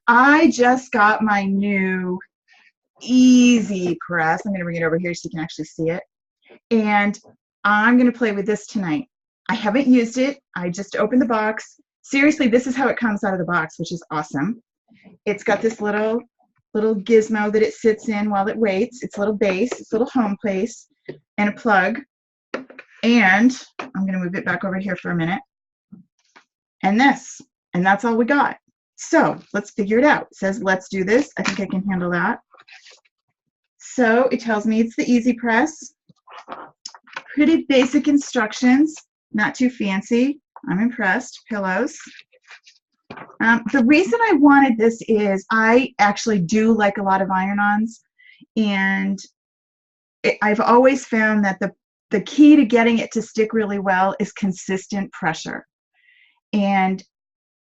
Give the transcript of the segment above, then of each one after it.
I just got my new Easy Press. I'm going to bring it over here so you can actually see it. And I'm going to play with this tonight. I haven't used it. I just opened the box. Seriously, this is how it comes out of the box, which is awesome. It's got this little gizmo that it sits in while it waits. It's a little base, it's a little home place, and a plug. And I'm going to move it back over here for a minute. And this. And that's all we got. So let's figure it out. It says, let's do this. I think I can handle that. So it tells me it's the Easy Press. Pretty basic instructions, not too fancy. I'm impressed. Pillows. The reason I wanted this is I actually do like a lot of iron-ons, and I've always found that the key to getting it to stick really well is consistent pressure. And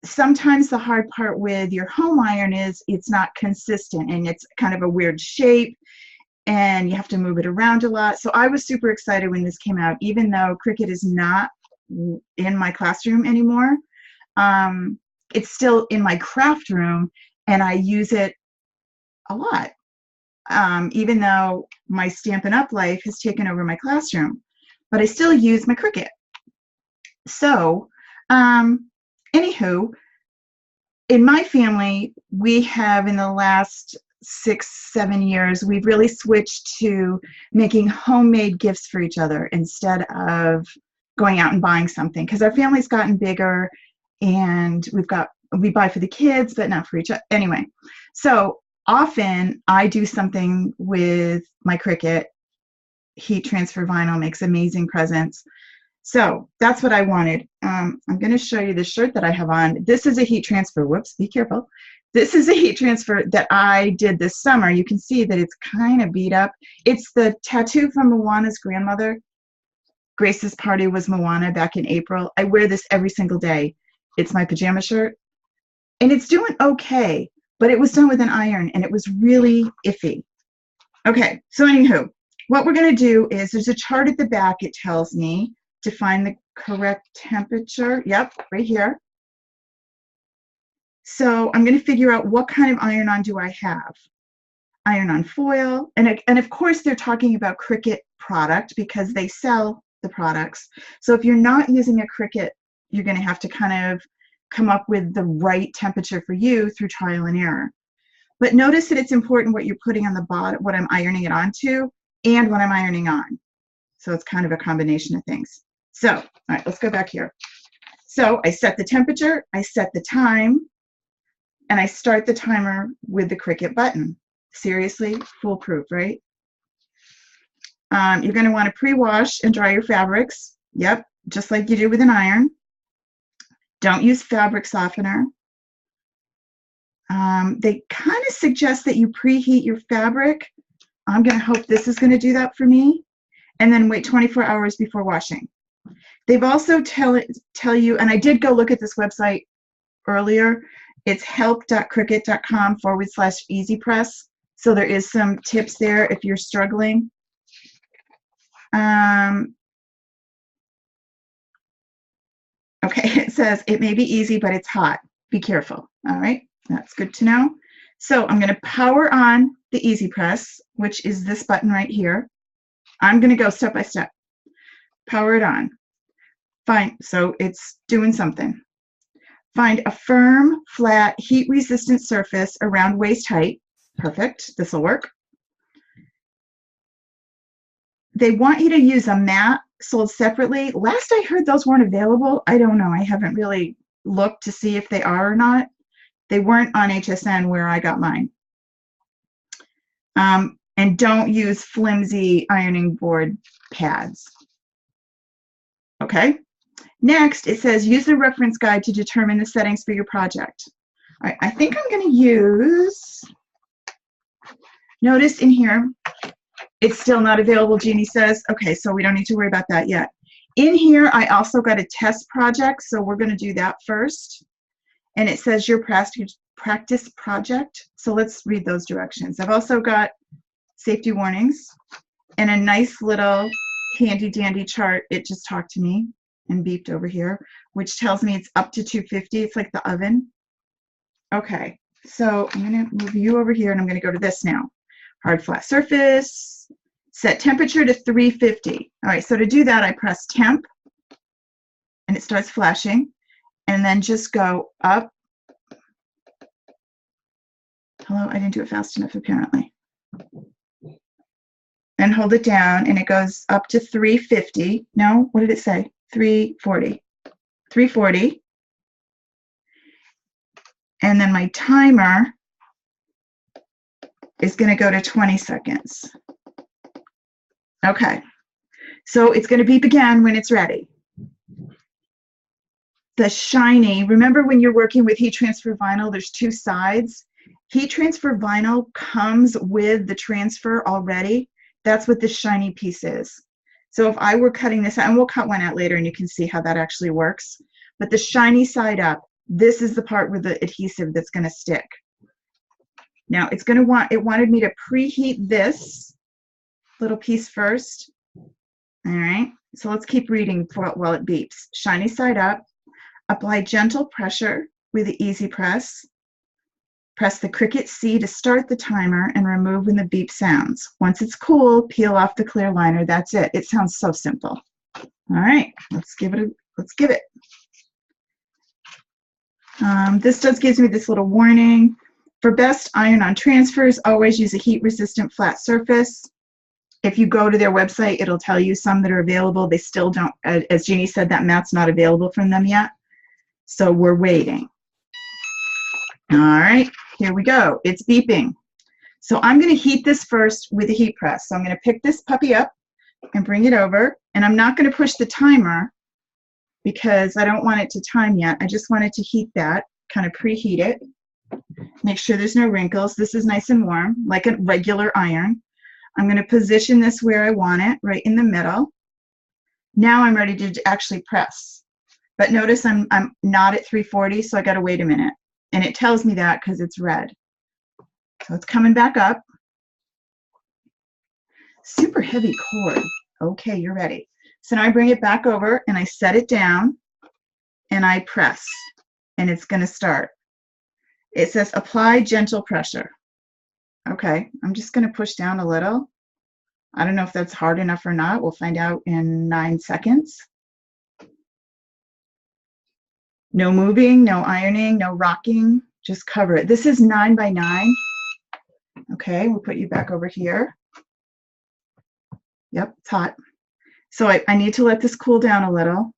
sometimes the hard part with your home iron is it's not consistent and it's kind of a weird shape and you have to move it around a lot. So I was super excited when this came out, even though Cricut is not in my classroom anymore. It's still in my craft room and I use it a lot, even though my Stampin' Up! Life has taken over my classroom, but I still use my Cricut. So anywho, in my family, we have in the last 6-7 years, we've really switched to making homemade gifts for each other instead of going out and buying something, because our family's gotten bigger and we buy for the kids, but not for each other. Anyway, so often I do something with my Cricut. Heat transfer vinyl makes amazing presents. So that's what I wanted. I'm going to show you the shirt that I have on. This is a heat transfer. Whoops, be careful. This is a heat transfer that I did this summer. You can see that it's kind of beat up. It's the tattoo from Moana's grandmother. Grace's party was Moana back in April. I wear this every single day. It's my pajama shirt. And it's doing okay, but it was done with an iron and it was really iffy. Okay, so anywho, what we're going to do is there's a chart at the back. It tells me to find the correct temperature. Yep, right here. So I'm going to figure out what kind of iron-on do I have. Iron-on foil, and of course they're talking about Cricut product because they sell the products. So if you're not using a Cricut, you're going to have to kind of come up with the right temperature for you through trial and error. But notice that it's important what you're putting on the bottom, what I'm ironing it onto, and what I'm ironing on. So it's kind of a combination of things. So, all right, let's go back here. So I set the temperature, I set the time, and I start the timer with the Cricut button. Seriously, foolproof, right? You're going to want to pre-wash and dry your fabrics. Yep, just like you do with an iron. Don't use fabric softener. They kind of suggest that you preheat your fabric. I'm going to hope this is going to do that for me. And then wait 24 hours before washing. They've also tell you, and I did go look at this website earlier, it's help.cricut.com/easypress. So there is some tips there if you're struggling. Okay, it says it may be easy, but it's hot. Be careful. All right, that's good to know. So I'm going to power on the Easy Press, which is this button right here. I'm going to go step by step. Power it on. Fine, so it's doing something. Find a firm, flat, heat-resistant surface around waist height. Perfect, this will work. They want you to use a mat sold separately. Last I heard those weren't available. I don't know, I haven't really looked to see if they are or not. They weren't on HSN where I got mine. And don't use flimsy ironing board pads. Okay. Next, it says use the reference guide to determine the settings for your project. All right, I think I'm going to use, notice in here, it's still not available, Jeannie says. Okay, so we don't need to worry about that yet. In here, I also got a test project, so we're going to do that first. And it says your practice project. So let's read those directions. I've also got safety warnings and a nice little handy dandy chart. It just talked to me and beeped over here, which tells me it's up to 250. It's like the oven. Okay, so I'm going to move you over here and I'm going to go to this now. Hard flat surface, set temperature to 350. All right, so to do that, I press temp and it starts flashing, and then just go up. Hello, I didn't do it fast enough apparently. And hold it down and it goes up to 350. No, what did it say? 340. 340. And then my timer is going to go to 20 seconds. Okay, so it's going to beep again when it's ready. The shiny, remember when you're working with heat transfer vinyl, there's two sides. Heat transfer vinyl comes with the transfer already. That's what this shiny piece is. So if I were cutting this out, and we'll cut one out later and you can see how that actually works, but the shiny side up, this is the part with the adhesive that's going to stick. Now it's going to want, it wanted me to preheat this little piece first. All right, so let's keep reading while it beeps. Shiny side up, apply gentle pressure with the easy press. Press the Cricut C to start the timer and remove when the beep sounds. Once it's cool, peel off the clear liner. That's it. It sounds so simple. All right, let's give it. This gives me this little warning. For best iron-on transfers, always use a heat-resistant flat surface. If you go to their website, it'll tell you some that are available. They still don't, as Jeannie said, that mat's not available from them yet. So we're waiting. All right, here we go. It's beeping. So I'm going to heat this first with a heat press. So I'm going to pick this puppy up and bring it over. And I'm not going to push the timer because I don't want it to time yet. I just want it to heat that, kind of preheat it. Make sure there's no wrinkles. This is nice and warm, like a regular iron. I'm going to position this where I want it, right in the middle. Now I'm ready to actually press. But notice I'm not at 340, so I got to wait a minute. And it tells me that because it's red. So it's coming back up. Super heavy cord. Okay, you're ready. So now I bring it back over and I set it down and I press and it's going to start. It says apply gentle pressure. Okay, I'm just going to push down a little. I don't know if that's hard enough or not. We'll find out in 9 seconds. No moving, no ironing, no rocking, just cover it. This is 9 by 9. Okay, we'll put you back over here. Yep, it's hot. So I need to let this cool down a little.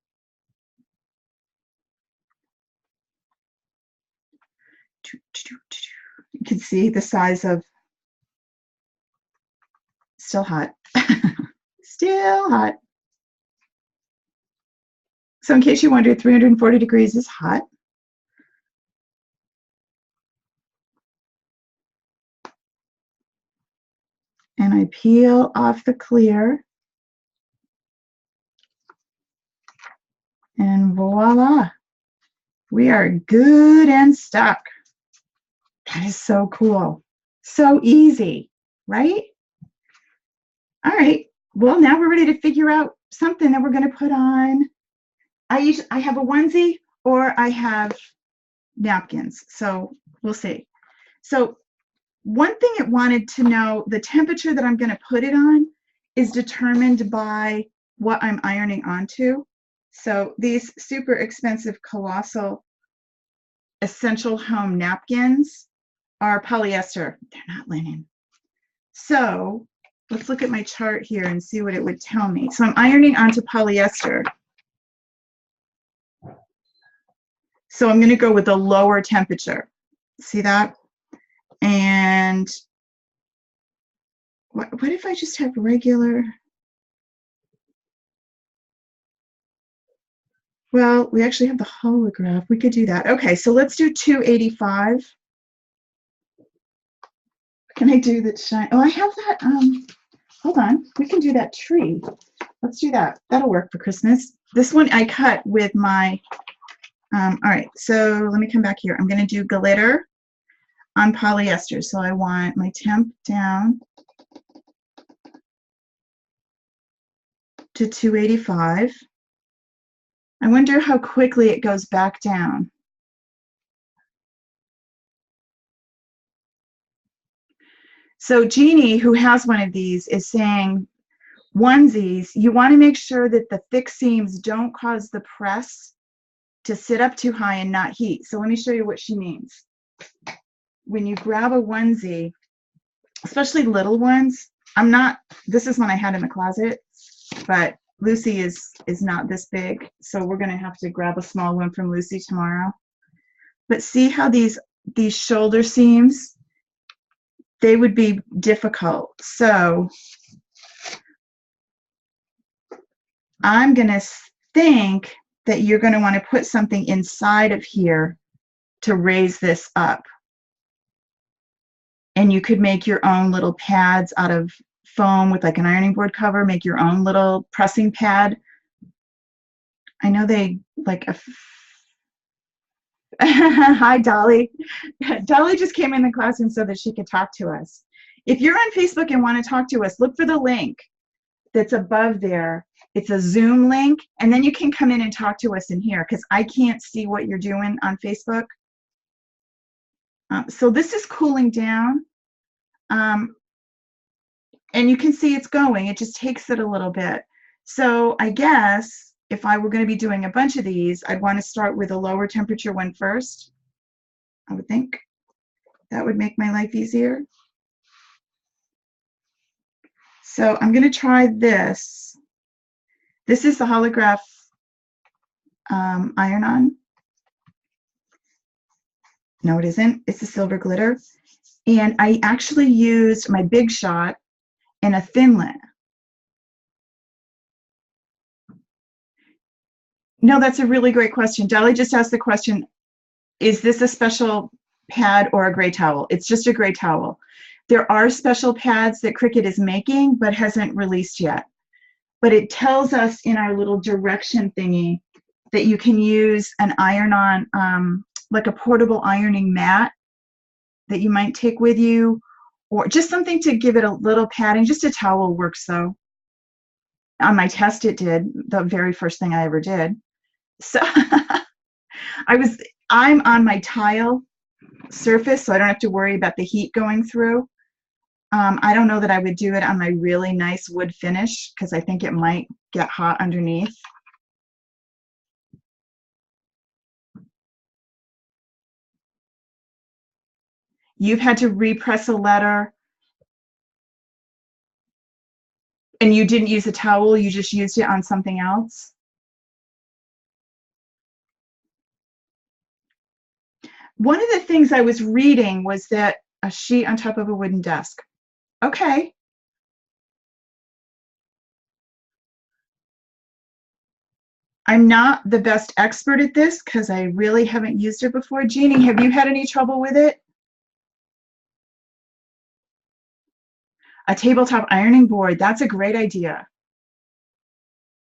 You can see the size of, still hot. Still hot. So in case you wondered, 340 degrees is hot. And I peel off the clear. And voila, we are good and stuck. That is so cool. So easy, right? All right, well, now we're ready to figure out something that we're going to put on. I have a onesie or I have napkins, so we'll see. So one thing it wanted to know, the temperature that I'm going to put it on is determined by what I'm ironing onto. So these super expensive Colossal Essential Home napkins are polyester. They're not linen. So let's look at my chart here and see what it would tell me. So I'm ironing onto polyester. So I'm going to go with a lower temperature. See that? And what if I just have regular? Well, we actually have the holograph. We could do that. Okay, so let's do 285. Can I do that shine? Oh, I have that. Hold on. We can do that tree. Let's do that. That'll work for Christmas. This one I cut with my, all right, so let me come back here. I'm going to do glitter on polyester. So I want my temp down to 285. I wonder how quickly it goes back down. So Jeannie, who has one of these, is saying onesies, you want to make sure that the thick seams don't cause the press to sit up too high and not heat. So let me show you what she means. When you grab a onesie, especially little ones, this is one I had in the closet, but Lucy is not this big, so we're gonna have to grab a small one from Lucy tomorrow. But see how these shoulder seams, they would be difficult. So I'm gonna think that you're gonna wanna put something inside of here to raise this up. And you could make your own little pads out of foam with like an ironing board cover, make your own little pressing pad. I know they like a hi Dolly. Dolly just came in the classroom so that she could talk to us. If you're on Facebook and want to talk to us, look for the link that's above there. It's a Zoom link, and then you can come in and talk to us in here because I can't see what you're doing on Facebook. So this is cooling down. And you can see it's going. It just takes it a little bit. So I guess if I were going to be doing a bunch of these, I'd want to start with a lower temperature one first. I would think that would make my life easier. So I'm going to try this. This is the holograph Ironon. No, it isn't. It's a silver glitter. And I actually used my Big Shot and a Thinlet. No, that's a really great question. Dolly just asked the question, is this a special pad or a gray towel? It's just a gray towel. There are special pads that Cricut is making but hasn't released yet. But it tells us in our little direction thingy that you can use an iron-on, like a portable ironing mat that you might take with you, or just something to give it a little padding. Just a towel works though. On my test it did, the very first thing I ever did. So I'm on my tile surface, so I don't have to worry about the heat going through. I don't know that I would do it on my really nice wood finish because I think it might get hot underneath. You've had to repress a letter and you didn't use a towel, you just used it on something else? One of the things I was reading was that a sheet on top of a wooden desk. Okay. I'm not the best expert at this because I really haven't used it before. Jeannie, have you had any trouble with it? A tabletop ironing board, that's a great idea.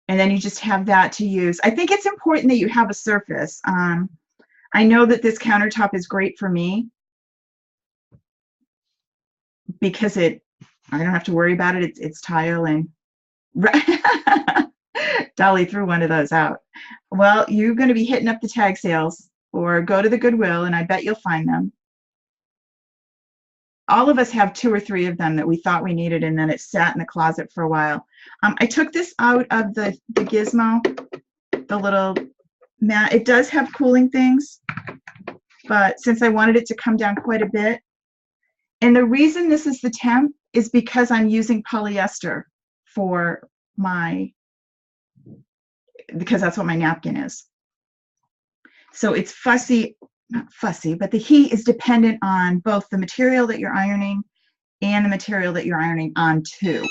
And then you just have that to use. I think it's important that you have a surface. I know that this countertop is great for me because I don't have to worry about it. It's tile and Dolly threw one of those out. Well, you're going to be hitting up the tag sales or go to the Goodwill and I bet you'll find them. All of us have 2 or 3 of them that we thought we needed and then it sat in the closet for a while. I took this out of the gizmo, the little mat. It does have cooling things, but since I wanted it to come down quite a bit, and the reason this is the temp is because I'm using polyester for because that's what my napkin is. So it's fussy, not fussy, but the heat is dependent on both the material that you're ironing and the material that you're ironing onto.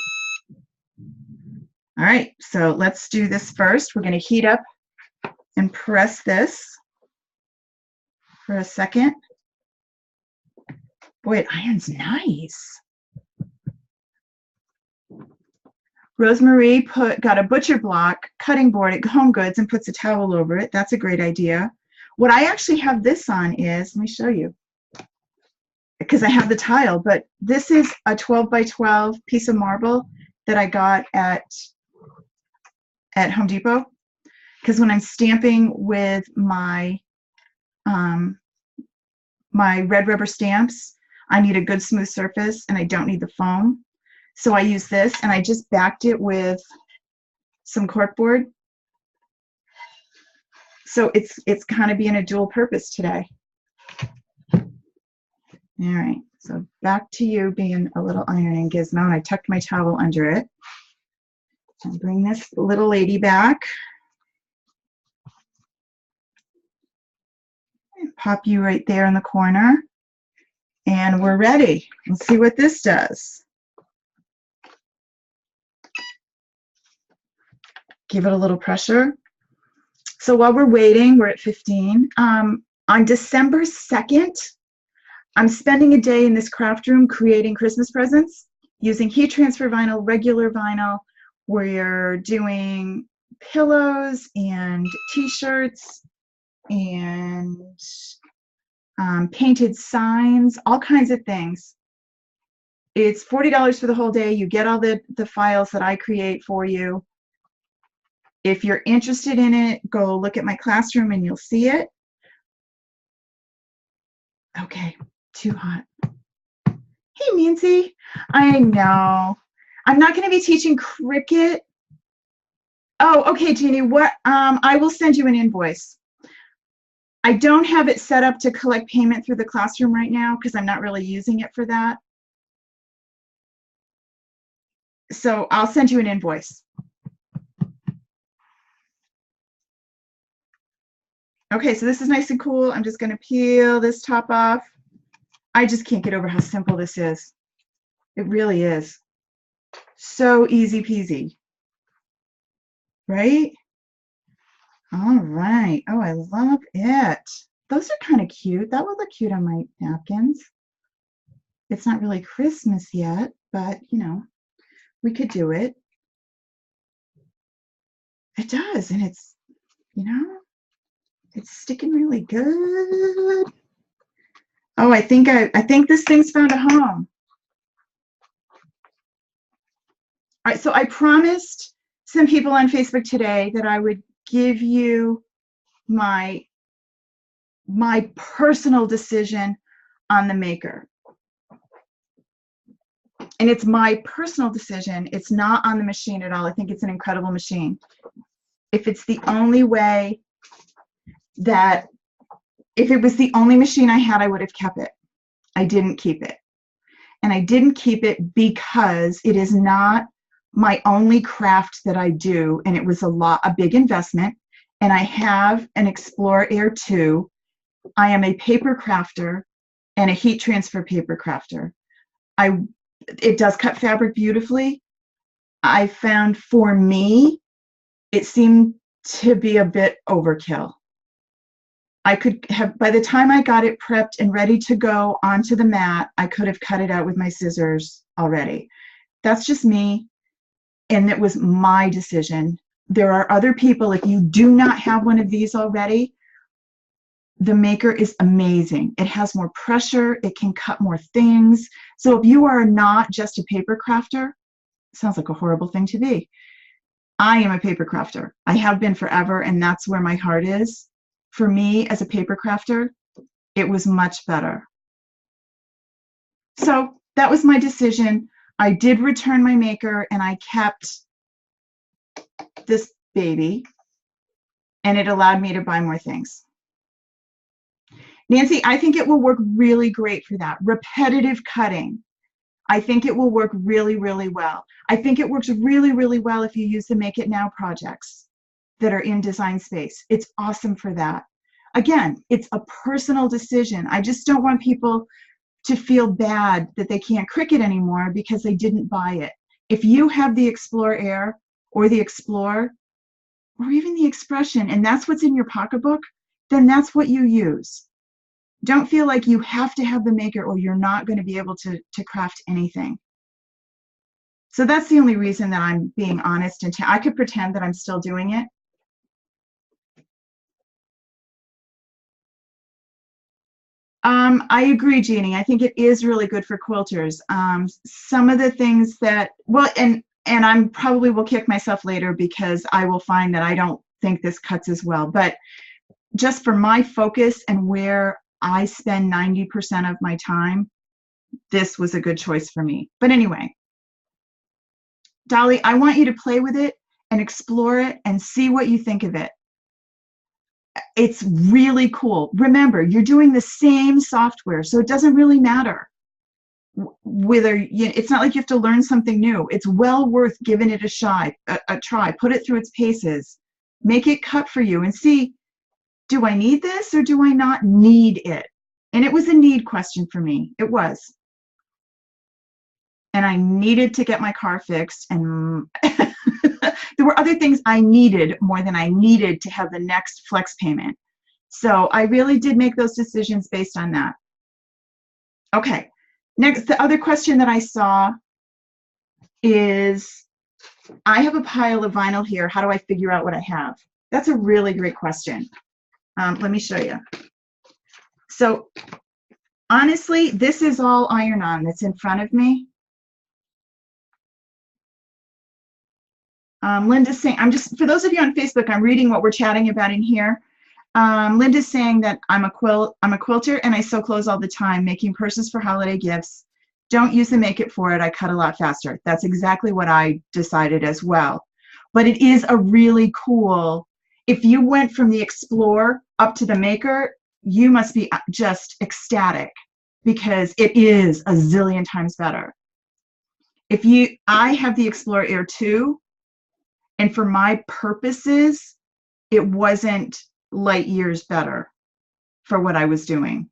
All right, so let's do this first. We're going to heat up and press this for a second. Boy, it irons nice. Rosemary got a butcher block cutting board at Home Goods and puts a towel over it. That's a great idea. What I actually have this on is, let me show you, because I have the tile, but this is a 12 by 12 piece of marble that I got at Home Depot. Because when I'm stamping with my my red rubber stamps, I need a good smooth surface and I don't need the foam. So I use this, and I just backed it with some corkboard. So it's kind of being a dual purpose today. All right, so back to you being a little ironing gizmo, and I tucked my towel under it. And bring this little lady back. And pop you right there in the corner. And we're ready. Let's see what this does. Give it a little pressure. So while we're waiting, we're at 15. On December 2nd, I'm spending a day in this craft room creating Christmas presents using heat transfer vinyl, regular vinyl. We're doing pillows and t-shirts and painted signs, all kinds of things. It's $40 for the whole day. You get all the files that I create for you. If you're interested in it, go look at my classroom and you'll see it. Okay, too hot. Hey, Nancy. I know. I'm not going to be teaching Cricut. Oh, okay, Jeannie. What? I will send you an invoice. I don't have it set up to collect payment through the classroom right now because I'm not really using it for that. So I'll send you an invoice. Okay, so this is nice and cool. I'm just going to peel this top off. I just can't get over how simple this is. It really is. So easy peasy. Right? All right. Oh, I love it. Those are kind of cute. That would look cute on my napkins. It's not really Christmas yet, but, you know, we could do it. It does, and it's, you know, it's sticking really good. Oh, I think this thing's found a home. All right, so I promised some people on Facebook today that I would give you my personal decision on the maker. And it's my personal decision. It's not on the machine at all. I think it's an incredible machine. If it's the only way that, if it was the only machine I had, I would have kept it. I didn't keep it. And I didn't keep it because it is not my only craft that I do. And it was a big investment. And I have an Explorer Air 2. I am a paper crafter and a heat transfer paper crafter. It does cut fabric beautifully. I found for me, it seemed to be a bit overkill. I could have, by the time I got it prepped and ready to go onto the mat, I could have cut it out with my scissors already. That's just me, and it was my decision. There are other people, if you do not have one of these already, the maker is amazing. It has more pressure, it can cut more things. So if you are not just a paper crafter, sounds like a horrible thing to be. I am a paper crafter. I have been forever, and that's where my heart is. For me, as a paper crafter, it was much better. So that was my decision. I did return my maker, and I kept this baby, and it allowed me to buy more things. Nancy, I think it will work really great for that. Repetitive cutting. I think it will work really, really well. I think it works really, really well if you use the Make It Now projects that are in Design Space. It's awesome for that. Again, it's a personal decision. I just don't want people to feel bad that they can't Cricut anymore because they didn't buy it. If you have the Explorer Air or the Explorer or even the Expression, and that's what's in your pocketbook, then that's what you use. Don't feel like you have to have the maker or you're not going to be able to craft anything. So that's the only reason that I'm being honest, and I could pretend that I'm still doing it. I agree, Jeannie. I think it is really good for quilters. Some of the things that, well, and I probably will kick myself later because I will find that I don't think this cuts as well. But just for my focus and where I spend 90% of my time, this was a good choice for me. But anyway, Dolly, I want you to play with it and explore it and see what you think of it. It's really cool. Remember, you're doing the same software, so it doesn't really matter whether it's not like you have to learn something new. It's well worth giving it a try. Put it through its paces. Make it cut for you and see, do I need this or do I not need it? And it was a need question for me. It was. And I needed to get my car fixed, and there were other things I needed more than I needed to have the next flex payment. So I really did make those decisions based on that. Okay, next, the other question that I saw is, I have a pile of vinyl here. How do I figure out what I have? That's a really great question. Let me show you. So honestly, this is all Ironon that's in front of me. Linda's saying, for those of you on Facebook, I'm reading what we're chatting about in here. Linda's saying that I'm a quilter and I sew clothes all the time, making purses for holiday gifts. Don't use the Make It for it. I cut a lot faster. That's exactly what I decided as well. But it is a really cool, if you went from the Explore up to the Maker, you must be just ecstatic because it is a zillion times better. I have the Explore Air 2, and for my purposes, it wasn't light years better for what I was doing.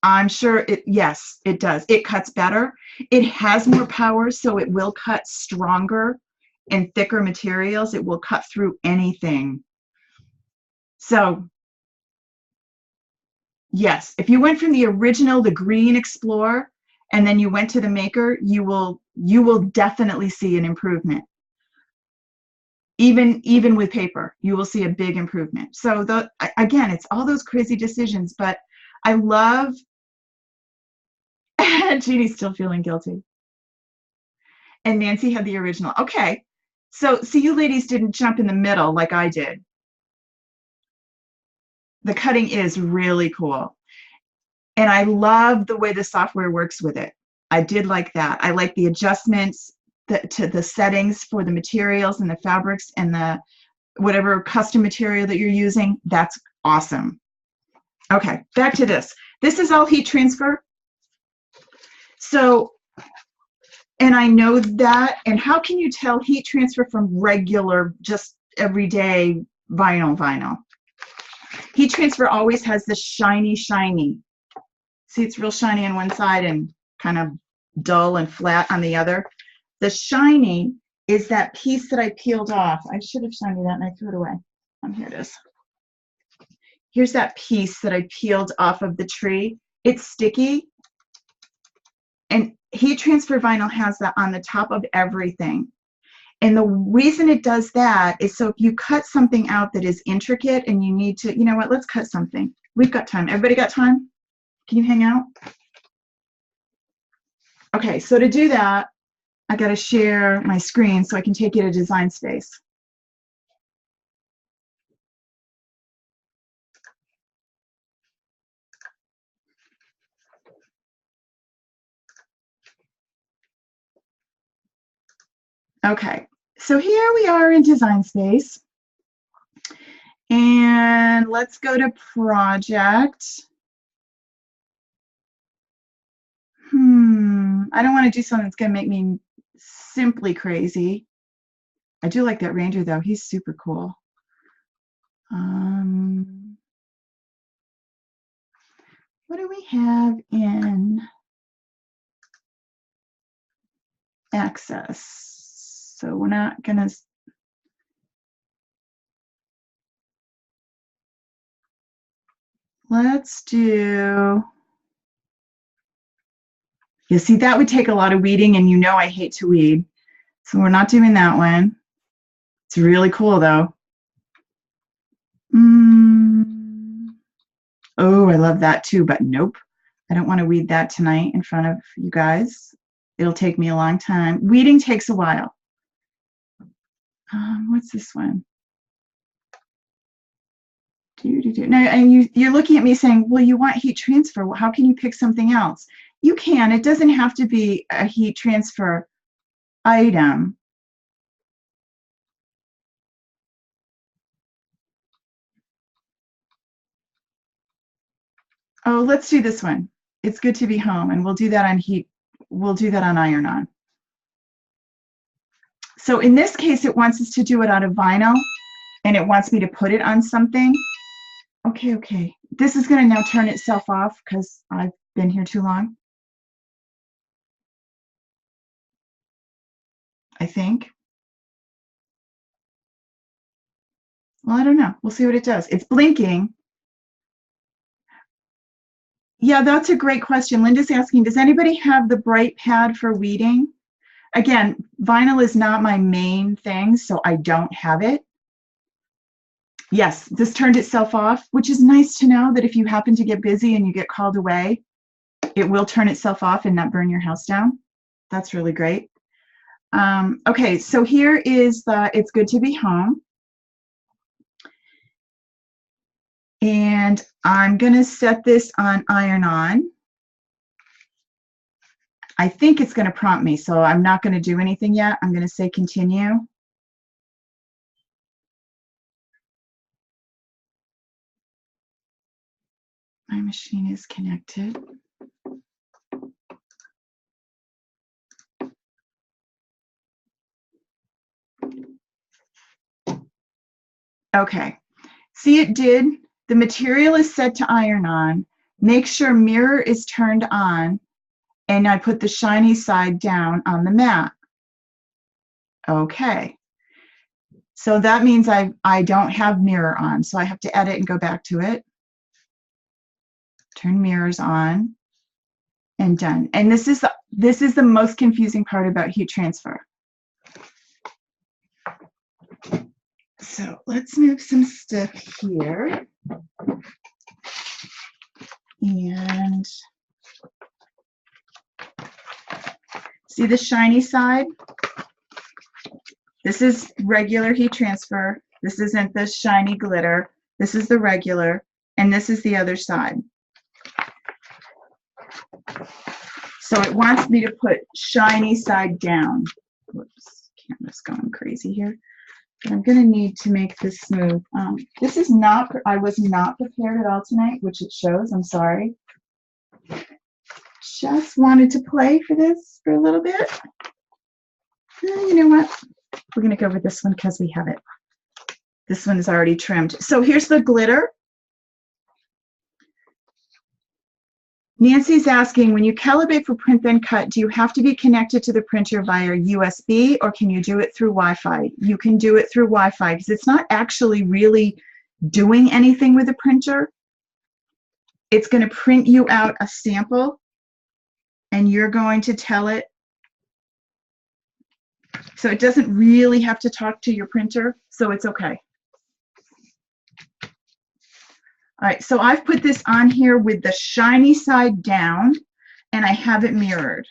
I'm sure yes, it does. It cuts better. It has more power, so it will cut stronger and thicker materials. It will cut through anything. So yes, if you went from the original, the green Explorer, and then you went to the Maker, you will definitely see an improvement. Even with paper, you will see a big improvement. So again, it's all those crazy decisions, but I love, Jeannie's still feeling guilty. And Nancy had the original. Okay, so you ladies didn't jump in the middle like I did. The cutting is really cool. And I love the way the software works with it. I did like that. I like the adjustments to the settings for the materials and the fabrics and the whatever custom material that you're using. That's awesome. Okay, back to this. This is all heat transfer. So, and I know that, and how can you tell heat transfer from regular, just everyday vinyl? Heat transfer always has this shiny. See, it's real shiny on one side and kind of dull and flat on the other. The shiny is that piece that I peeled off. I should have shown you that and I threw it away. Here it is. Here's that piece that I peeled off of the tree. It's sticky. And heat transfer vinyl has that on the top of everything. And the reason it does that is so if you cut something out that is intricate and you need to, you know what, let's cut something. We've got time. Everybody got time? Can you hang out? Okay, so to do that, I got to share my screen so I can take you to Design Space. Okay, so here we are in Design Space. And let's go to Project. I don't want to do something that's going to make me simply crazy. I do like that ranger though. He's super cool. What do we have in Access? So we're not going to. Let's do. You see, that would take a lot of weeding, and you know I hate to weed. So we're not doing that one. It's really cool though. Oh, I love that too, but nope. I don't want to weed that tonight in front of you guys. It'll take me a long time. Weeding takes a while. What's this one? Now, and you're looking at me saying, well, you want heat transfer. How can you pick something else? You can. It doesn't have to be a heat transfer item. Oh, let's do this one. It's good to be home, and we'll do that on heat. We'll do that on Ironon. So in this case, it wants us to do it out of vinyl, and it wants me to put it on something. Okay. This is going to now turn itself off because I've been here too long, I think. Well, I don't know. We'll see what it does. It's blinking. Yeah, that's a great question. Linda's asking, does anybody have the bright pad for weeding? Again, vinyl is not my main thing, so I don't have it. Yes, this turned itself off, which is nice to know that if you happen to get busy and you get called away, it will turn itself off and not burn your house down. That's really great. Okay, so here is the It's Good to Be Home. And I'm going to set this on Ironon. I think it's going to prompt me, so I'm not going to do anything yet. I'm going to say continue. My machine is connected. Okay, see, it did. The material is set to Ironon. Make sure mirror is turned on, and I put the shiny side down on the mat. Okay, so that means I don't have mirror on, so I have to edit and go back to it. Turn mirrors on, and done. And this is the most confusing part about heat transfer. So let's move some stuff here. And see the shiny side? This is regular heat transfer. This isn't the shiny glitter. This is the regular, and this is the other side. So it wants me to put shiny side down. Whoops, camera's going crazy here. But I'm going to need to make this smooth. This is not, I was not prepared at all tonight, which it shows. I'm sorry. Just wanted to play for this for a little bit. You know what? We're going to go with this one because we have it. This one is already trimmed. So here's the glitter. Nancy's asking, when you calibrate for print then cut, do you have to be connected to the printer via USB, or can you do it through Wi-Fi? You can do it through Wi-Fi because it's not actually really doing anything with the printer. It's going to print you out a sample, and you're going to tell it. So it doesn't really have to talk to your printer, so it's okay. All right, so I've put this on here with the shiny side down, and I have it mirrored.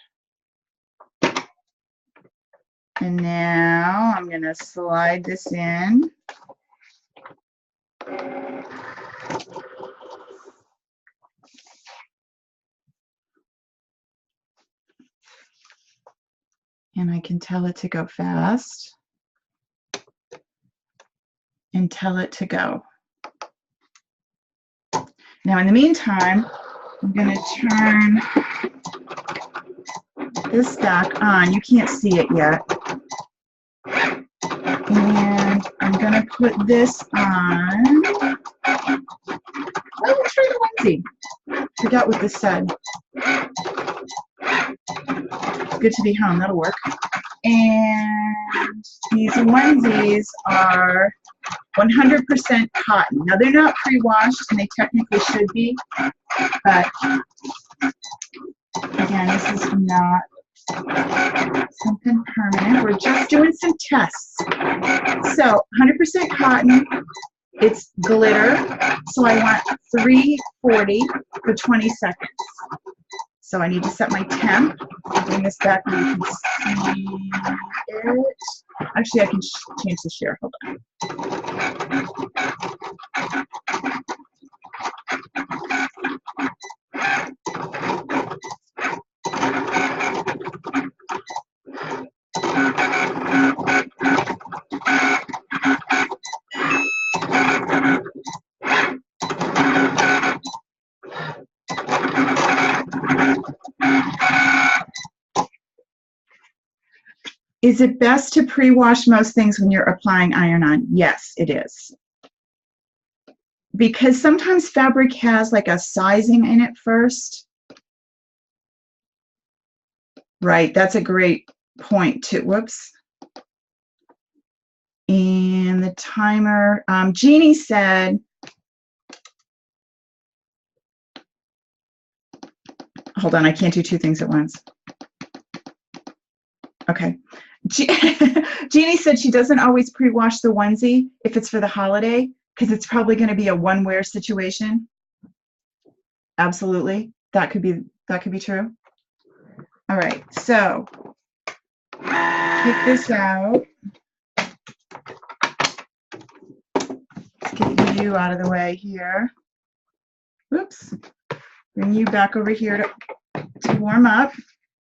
And now I'm going to slide this in. And I can tell it to go fast and tell it to go. Now, in the meantime, I'm going to turn this back on. You can't see it yet. And I'm going to put this on. Oh, let's try the onesie. Forgot what this said. Good to be home. That'll work. And these onesies are 100% cotton. Now, they're not pre-washed, and they technically should be, but again, this is not something permanent. We're just doing some tests. So 100% cotton. It's glitter. So I want 340 for 20 seconds. So I need to set my temp. I'll bring this back and you can see it. Actually, I can change the share. Hold on. Is it best to pre-wash most things when you're applying iron-on? Yes, it is. Because sometimes fabric has like a sizing in it first. Right, that's a great point too. Whoops. And the timer, Jeannie said, hold on, I can't do two things at once. Okay. Jeannie said she doesn't always pre-wash the onesie if it's for the holiday because it's probably going to be a one-wear situation. Absolutely. That could be true. All right. So take this out. Let's get you out of the way here. Whoops. Bring you back over here to warm up.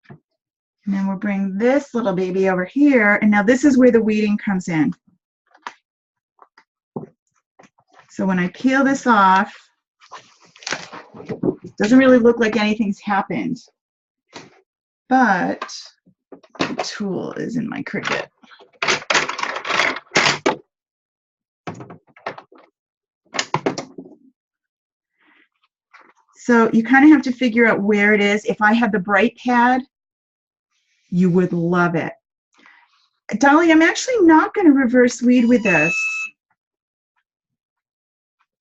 And then we'll bring this little baby over here. And now this is where the weeding comes in. So when I peel this off, it doesn't really look like anything's happened. But the tool is in my Cricut. So you kind of have to figure out where it is. If I had the bright pad, you would love it. Dolly, I'm actually not going to reverse weed with this.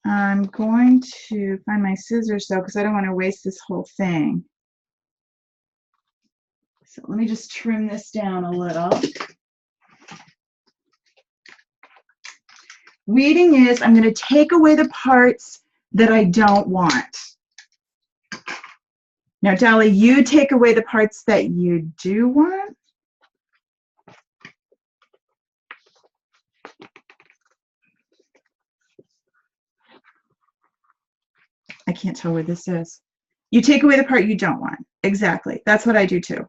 I'm going to find my scissors though, because I don't want to waste this whole thing. So let me just trim this down a little. Weeding is, I'm going to take away the parts that I don't want. Now, Dolly, you take away the parts that you do want. I can't tell where this is. You take away the part you don't want. Exactly. That's what I do too.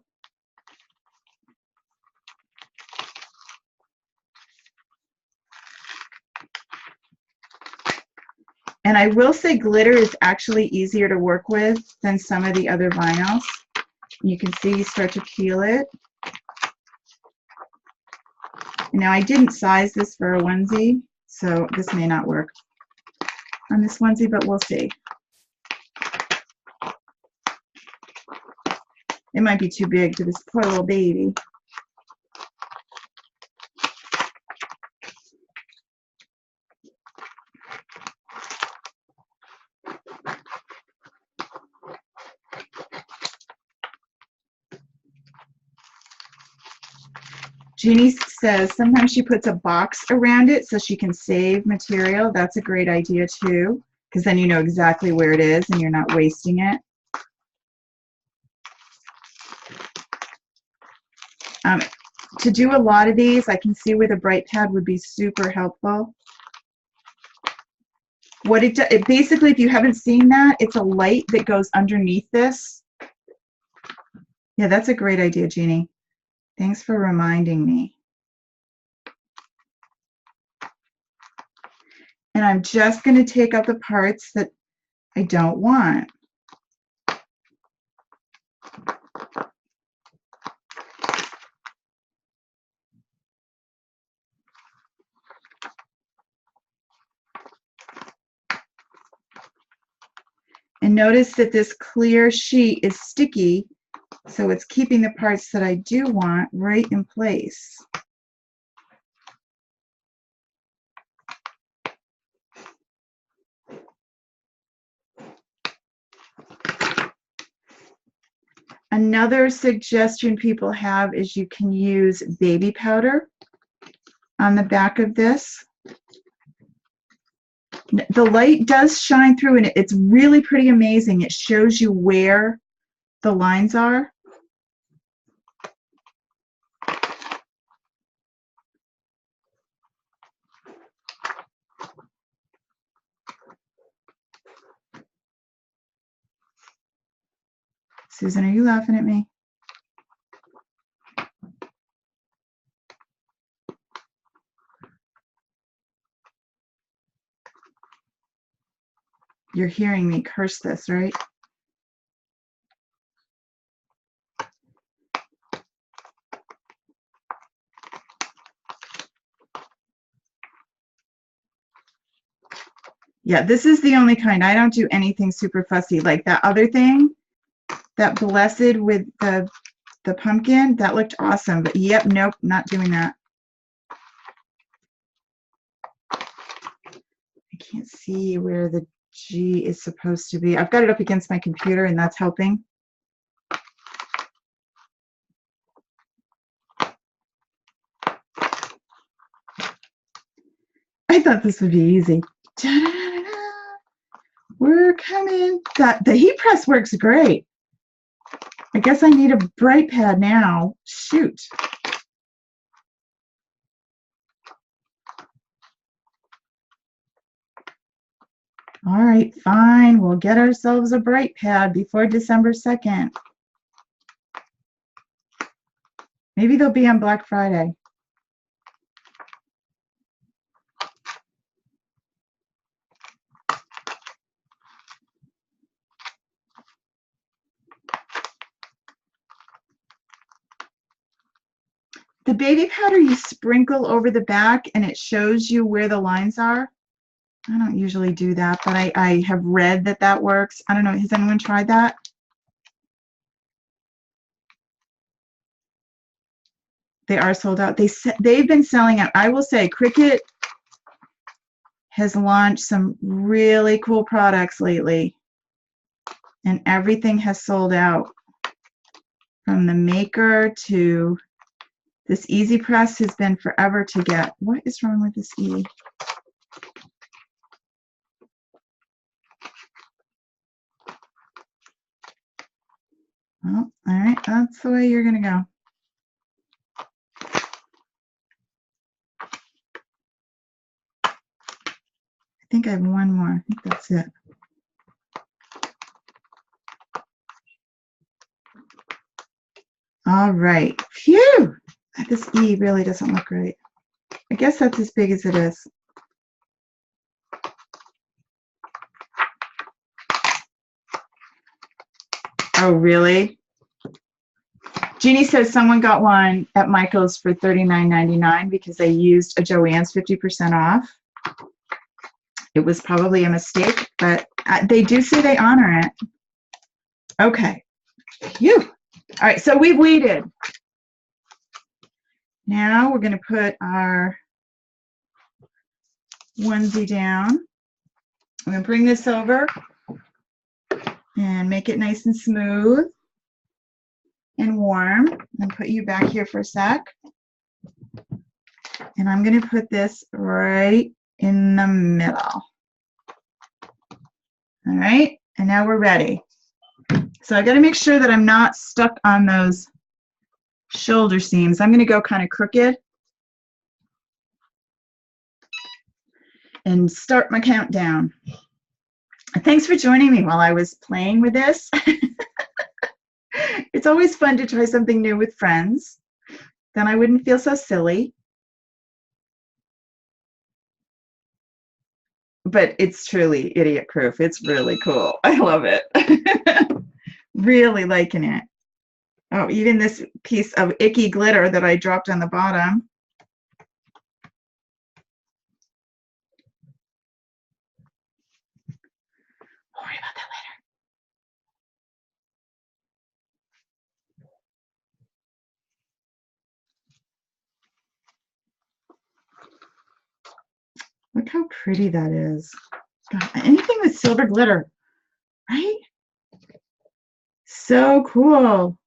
And I will say glitter is actually easier to work with than some of the other vinyls. You can see you start to peel it. Now I didn't size this for a onesie, so this may not work on this onesie, but we'll see. It might be too big for this poor little baby. Jeannie says sometimes she puts a box around it so she can save material. That's a great idea too, because then you know exactly where it is and you're not wasting it. To do a lot of these, I can see where the bright pad would be super helpful. What it basically, if you haven't seen that, it's a light that goes underneath this. Yeah, that's a great idea, Jeannie. Thanks for reminding me. And I'm just going to take out the parts that I don't want. And notice that this clear sheet is sticky, so it's keeping the parts that I do want right in place. Another suggestion people have is you can use baby powder on the back of this. The light does shine through and it's really pretty amazing. It shows you where the lines are. Susan, are you laughing at me? You're hearing me curse this, right? Yeah, this is the only kind. I don't do anything super fussy like that other thing, that blessed with the pumpkin. That looked awesome, but yep, nope, not doing that. I can't see where the G is supposed to be. I've got it up against my computer, and that's helping. I thought this would be easy. We're coming. The heat press works great. I guess I need a bright pad now. Shoot. All right, fine. We'll get ourselves a bright pad before December 2nd. Maybe they'll be on Black Friday. The baby powder you sprinkle over the back and it shows you where the lines are. I don't usually do that, but I have read that that works. I don't know. Has anyone tried that? They are sold out. They've been selling out. I will say Cricut has launched some really cool products lately, and everything has sold out. From the maker to this Easy Press has been forever to get. What is wrong with this E? Oh, all right, that's the way you're gonna go. I think I have one more. I think that's it. All right. Phew! This E really doesn't look right. I guess that's as big as it is. Oh, really? Jeannie says someone got one at Michael's for $39.99 because they used a Joann's 50% off. It was probably a mistake, but they do say they honor it. Okay. Phew. All right, so we've weeded. Now we're going to put our onesie down. I'm going to bring this over and make it nice and smooth and warm. And put you back here for a sec. And I'm going to put this right in the middle. All right, and now we're ready. So I got to make sure that I'm not stuck on those shoulder seams. I'm going to go kind of crooked and start my countdown. Thanks for joining me while I was playing with this. It's always fun to try something new with friends. Then I wouldn't feel so silly. But it's truly idiot proof. It's really cool. I love it. Really liking it. Oh, even this piece of icky glitter that I dropped on the bottom. Don't worry about that later. Look how pretty that is. God, anything with silver glitter, right? So cool.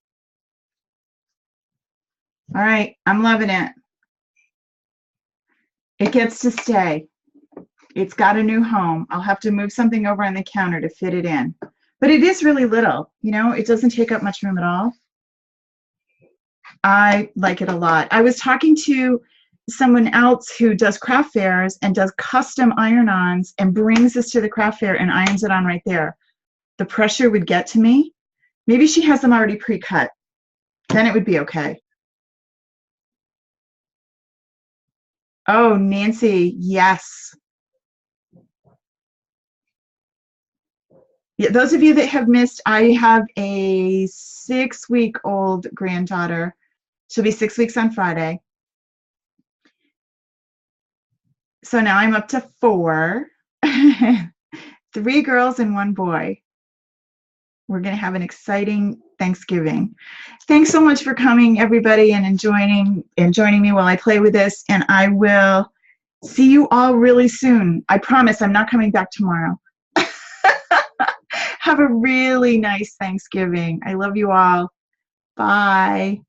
All right, I'm loving it. It gets to stay. It's got a new home. I'll have to move something over on the counter to fit it in. But it is really little, you know, it doesn't take up much room at all. I like it a lot. I was talking to someone else who does craft fairs and does custom iron-ons and brings this to the craft fair and irons it on right there. The pressure would get to me. Maybe she has them already pre-cut. Then it would be okay. Oh, Nancy, yes. Yeah, those of you that have missed, I have a 6-week-old granddaughter. She'll be 6 weeks on Friday. So now I'm up to 4. 3 girls and 1 boy. We're going to have an exciting Thanksgiving. Thanks so much for coming, everybody, and joining me while I play with this. And I will see you all really soon. I promise I'm not coming back tomorrow. Have a really nice Thanksgiving. I love you all. Bye.